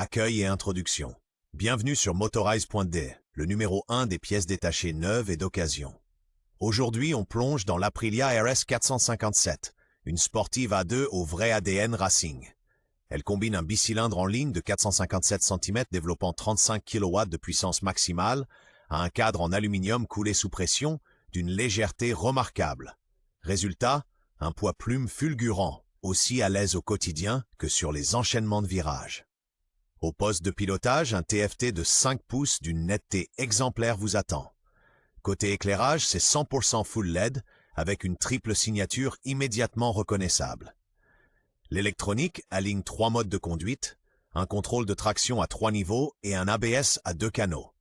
Accueil et introduction. Bienvenue sur Motorize.d, le numéro 1 des pièces détachées neuves et d'occasion. Aujourd'hui, on plonge dans l'Aprilia RS 457, une sportive A2 au vrai ADN Racing. Elle combine un bicylindre en ligne de 457 cm développant 35 kW de puissance maximale à un cadre en aluminium coulé sous pression d'une légèreté remarquable. Résultat, un poids plume fulgurant, aussi à l'aise au quotidien que sur les enchaînements de virages. Au poste de pilotage, un TFT de 5 pouces d'une netteté exemplaire vous attend. Côté éclairage, c'est 100% full LED avec une triple signature immédiatement reconnaissable. L'électronique aligne 3 modes de conduite, un contrôle de traction à 3 niveaux et un ABS à 2 canaux.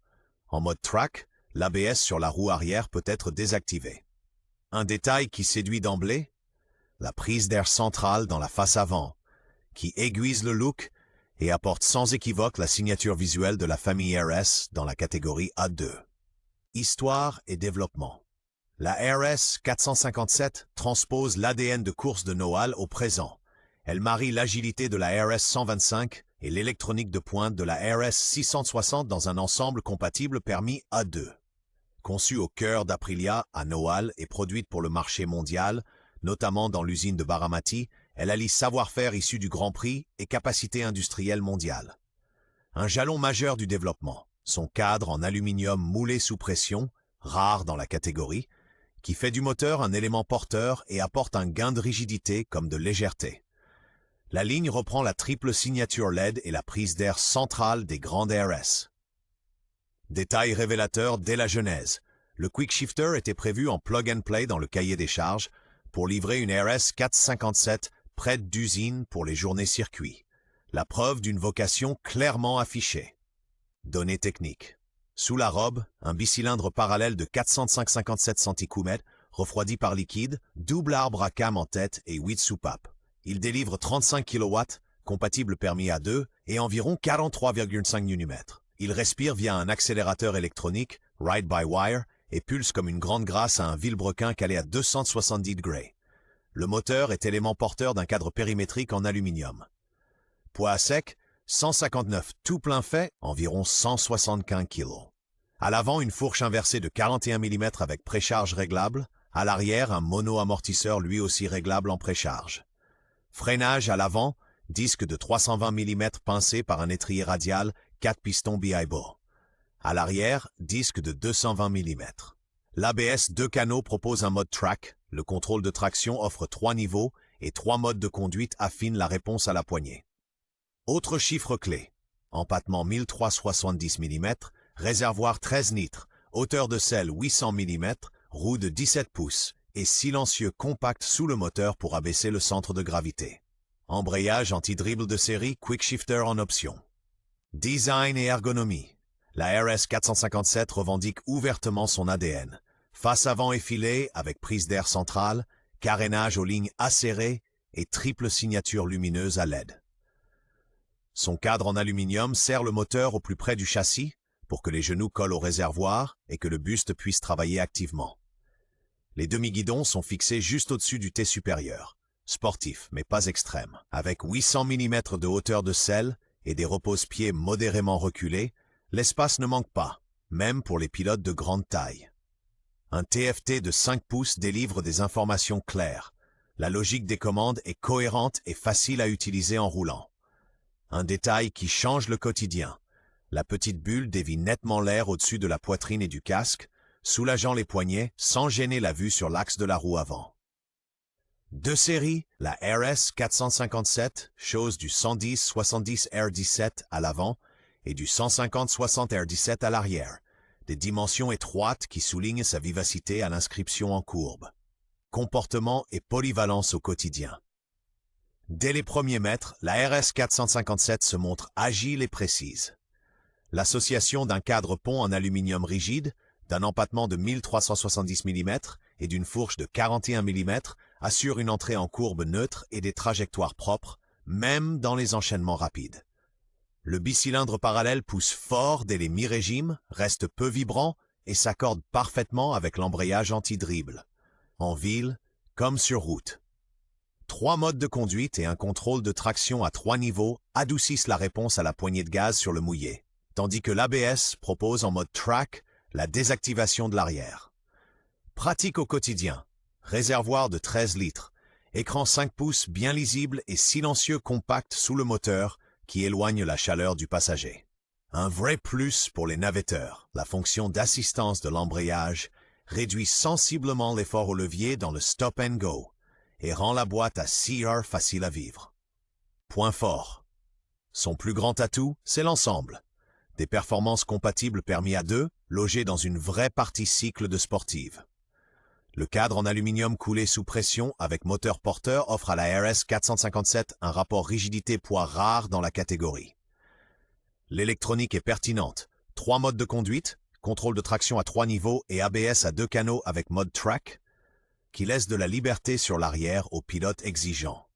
En mode track, l'ABS sur la roue arrière peut être désactivé. Un détail qui séduit d'emblée, la prise d'air centrale dans la face avant, qui aiguise le look et apporte sans équivoque la signature visuelle de la famille RS dans la catégorie A2. Histoire et développement. La RS 457 transpose l'ADN de course de Noal au présent. Elle marie l'agilité de la RS 125 et l'électronique de pointe de la RS 660 dans un ensemble compatible permis A2. Conçue au cœur d'Aprilia à Noal et produite pour le marché mondial, notamment dans l'usine de Baramati, elle allie savoir-faire issu du Grand Prix et capacité industrielle mondiale. Un jalon majeur du développement, son cadre en aluminium moulé sous pression, rare dans la catégorie, qui fait du moteur un élément porteur et apporte un gain de rigidité comme de légèreté. La ligne reprend la triple signature LED et la prise d'air centrale des grandes RS. Détail révélateur dès la genèse, le Quick Shifter était prévu en plug and play dans le cahier des charges pour livrer une RS 457 prête d'usine pour les journées circuits. La preuve d'une vocation clairement affichée. Données techniques. Sous la robe, un bicylindre parallèle de 457 cm, refroidi par liquide, double arbre à cam en tête et 8 soupapes. Il délivre 35 kW, compatible permis A2, et environ 43,5 Nm. Il respire via un accélérateur électronique, ride-by-wire, et pulse comme une grande grasse à un vilebrequin calé à 270 degrés. Le moteur est élément porteur d'un cadre périmétrique en aluminium. Poids à sec, 159 tout plein fait, environ 175 kg. À l'avant, une fourche inversée de 41 mm avec précharge réglable. À l'arrière, un mono-amortisseur lui aussi réglable en précharge. Freinage à l'avant, disque de 320 mm pincé par un étrier radial, 4 pistons Bibo. À l'arrière, disque de 220 mm. L'ABS 2 canaux propose un mode track, le contrôle de traction offre 3 niveaux et 3 modes de conduite affinent la réponse à la poignée. Autres chiffres clés. Empattement 1370 mm, réservoir 13 litres, hauteur de selle 800 mm, roue de 17 pouces et silencieux compact sous le moteur pour abaisser le centre de gravité. Embrayage anti-dribble de série Quick Shifter en option. Design et ergonomie. La RS 457 revendique ouvertement son ADN. Face avant effilée avec prise d'air centrale, carénage aux lignes acérées et triple signature lumineuse à LED. Son cadre en aluminium serre le moteur au plus près du châssis pour que les genoux collent au réservoir et que le buste puisse travailler activement. Les demi-guidons sont fixés juste au-dessus du T supérieur, sportif mais pas extrême, avec 800 mm de hauteur de selle et des repose-pieds modérément reculés. L'espace ne manque pas, même pour les pilotes de grande taille. Un TFT de 5 pouces délivre des informations claires. La logique des commandes est cohérente et facile à utiliser en roulant. Un détail qui change le quotidien. La petite bulle dévie nettement l'air au-dessus de la poitrine et du casque, soulageant les poignets sans gêner la vue sur l'axe de la roue avant. De série, la RS 457, chose du 110-70 R17 à l'avant, et du 150-60 R17 à l'arrière, des dimensions étroites qui soulignent sa vivacité à l'inscription en courbe. Comportement et polyvalence au quotidien. Dès les premiers mètres, la RS 457 se montre agile et précise. L'association d'un cadre pont en aluminium rigide, d'un empattement de 1370 mm et d'une fourche de 41 mm assure une entrée en courbe neutre et des trajectoires propres, même dans les enchaînements rapides. Le bicylindre parallèle pousse fort dès les mi-régimes, reste peu vibrant et s'accorde parfaitement avec l'embrayage anti-dribble, en ville comme sur route. 3 modes de conduite et un contrôle de traction à 3 niveaux adoucissent la réponse à la poignée de gaz sur le mouillé, tandis que l'ABS propose en mode track la désactivation de l'arrière. Pratique au quotidien. Réservoir de 13 litres. Écran 5 pouces bien lisible et silencieux compact sous le moteur qui éloigne la chaleur du passager. Un vrai plus pour les navetteurs. La fonction d'assistance de l'embrayage réduit sensiblement l'effort au levier dans le stop and go et rend la boîte à CR facile à vivre. Point fort. Son plus grand atout, c'est l'ensemble. Des performances compatibles permis à deux, logées dans une vraie partie cycle de sportive. Le cadre en aluminium coulé sous pression avec moteur porteur offre à la RS 457 un rapport rigidité-poids rare dans la catégorie. L'électronique est pertinente. 3 modes de conduite, contrôle de traction à 3 niveaux et ABS à 2 canaux avec mode track, qui laisse de la liberté sur l'arrière aux pilotes exigeants.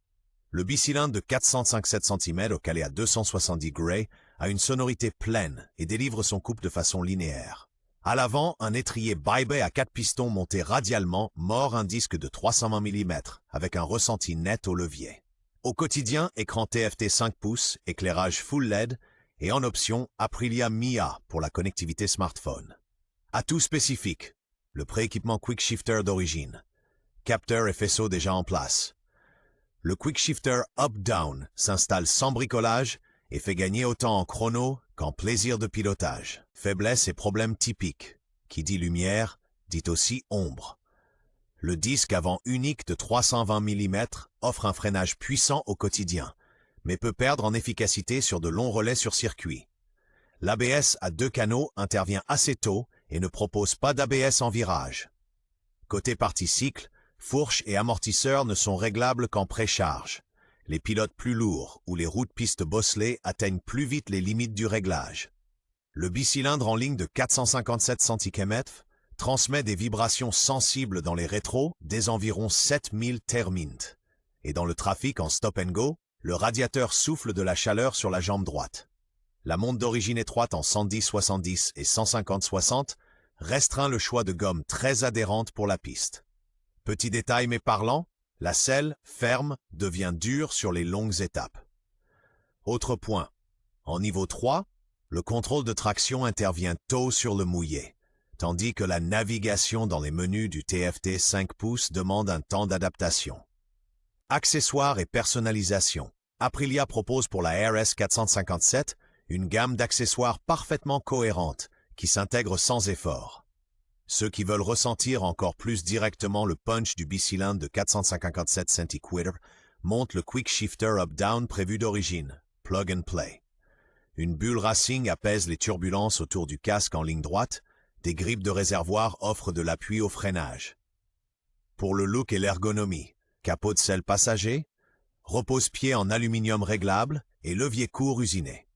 Le bicylindre de 457 cm au calé à 270 Gray a une sonorité pleine et délivre son couple de façon linéaire. À l'avant, un étrier bi-bay à 4 pistons monté radialement mord un disque de 320 mm avec un ressenti net au levier. Au quotidien, écran TFT 5 pouces, éclairage full LED et en option Aprilia Mia pour la connectivité smartphone. Atout spécifique, le prééquipement Quick Shifter d'origine. Capteur et faisceau déjà en place. Le Quick Shifter Up-Down s'installe sans bricolage et fait gagner autant en chrono qu'en plaisir de pilotage. Faiblesse et problème typiques. Qui dit lumière, dit aussi ombre. Le disque avant unique de 320 mm offre un freinage puissant au quotidien, mais peut perdre en efficacité sur de longs relais sur circuit. L'ABS à 2 canaux intervient assez tôt et ne propose pas d'ABS en virage. Côté partie cycle, fourche et amortisseurs ne sont réglables qu'en précharge. Les pilotes plus lourds ou les routes pistes bosselées atteignent plus vite les limites du réglage. Le bicylindre en ligne de 457 cm transmet des vibrations sensibles dans les rétros dès environ 7000 termint. Et dans le trafic en stop and go, le radiateur souffle de la chaleur sur la jambe droite. La monte d'origine étroite en 110-70 et 150-60 restreint le choix de gomme très adhérente pour la piste. Petit détail mais parlant, la selle, ferme, devient dure sur les longues étapes. Autre point, en niveau 3, le contrôle de traction intervient tôt sur le mouillé, tandis que la navigation dans les menus du TFT 5 pouces demande un temps d'adaptation. Accessoires et personnalisation. Aprilia propose pour la RS 457 une gamme d'accessoires parfaitement cohérente qui s'intègre sans effort. Ceux qui veulent ressentir encore plus directement le punch du bicylindre de 457 cm3 montent le Quick Shifter Up-Down prévu d'origine, plug and play. Une bulle racing apaise les turbulences autour du casque en ligne droite, des grippes de réservoir offrent de l'appui au freinage. Pour le look et l'ergonomie, capot de selle passager, repose-pied en aluminium réglable et levier court usiné.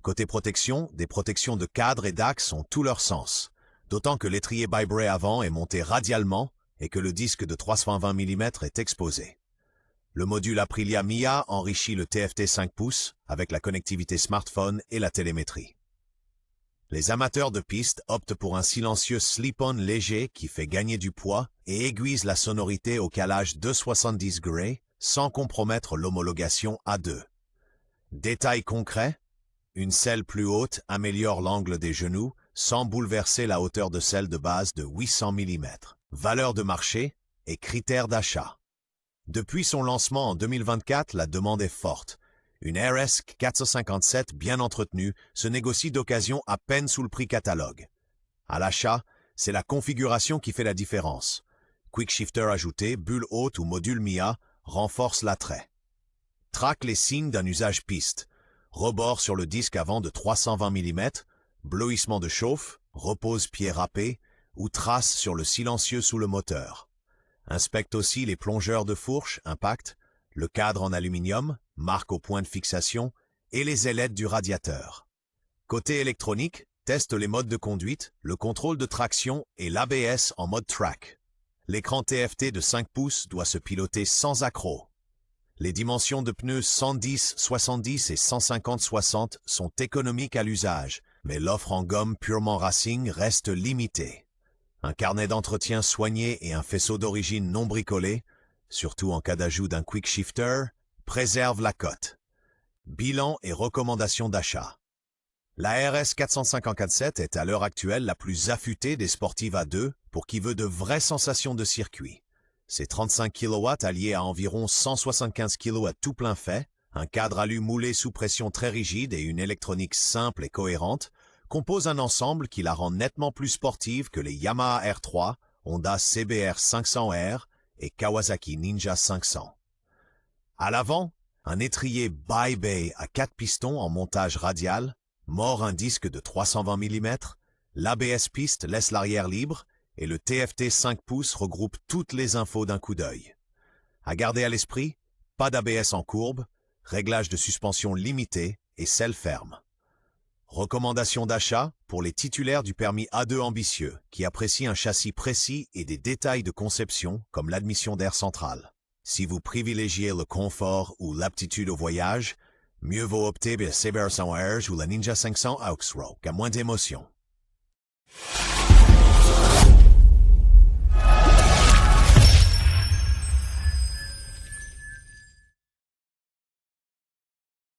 Côté protection, des protections de cadre et d'axe ont tout leur sens. D'autant que l'étrier bi-bray avant est monté radialement et que le disque de 320 mm est exposé. Le module Aprilia Mia enrichit le TFT 5 pouces avec la connectivité smartphone et la télémétrie. Les amateurs de piste optent pour un silencieux slip-on léger qui fait gagner du poids et aiguise la sonorité au calage 270 Gray sans compromettre l'homologation A2. Détail concret, une selle plus haute améliore l'angle des genoux sans bouleverser la hauteur de selle de base de 800 mm. Valeur de marché et critères d'achat. Depuis son lancement en 2024, la demande est forte. Une RS 457 bien entretenue se négocie d'occasion à peine sous le prix catalogue. À l'achat, c'est la configuration qui fait la différence. Quick Shifter ajouté, bulle haute ou module Mia renforce l'attrait. Traque les signes d'un usage piste. Rebord sur le disque avant de 320 mm, bleuissement de chauffe, repose-pied râpé ou trace sur le silencieux sous le moteur. Inspecte aussi les plongeurs de fourche, impact, le cadre en aluminium, marque au point de fixation et les ailettes du radiateur. Côté électronique, teste les modes de conduite, le contrôle de traction et l'ABS en mode track. L'écran TFT de 5 pouces doit se piloter sans accroc. Les dimensions de pneus 110-70 et 150-60 sont économiques à l'usage, mais l'offre en gomme purement racing reste limitée. Un carnet d'entretien soigné et un faisceau d'origine non bricolé, surtout en cas d'ajout d'un quick shifter, préserve la cote. Bilan et recommandations d'achat. La RS 457 est à l'heure actuelle la plus affûtée des sportives A2 pour qui veut de vraies sensations de circuit. Ses 35 kW alliés à environ 175 kW à tout plein fait, un cadre alu moulé sous pression très rigide et une électronique simple et cohérente composent un ensemble qui la rend nettement plus sportive que les Yamaha R3, Honda CBR 500R et Kawasaki Ninja 500. À l'avant, un étrier Bi-Bay à 4 pistons en montage radial, mord un disque de 320 mm, l'ABS piste laisse l'arrière libre et le TFT 5 pouces regroupe toutes les infos d'un coup d'œil. À garder à l'esprit, pas d'ABS en courbe, réglage de suspension limité et selle ferme. Recommandations d'achat pour les titulaires du permis A2 ambitieux qui apprécient un châssis précis et des détails de conception comme l'admission d'air central. Si vous privilégiez le confort ou l'aptitude au voyage, mieux vaut opter pour le CBR 500R ou la Ninja 500 Aux-Road, à moins d'émotion.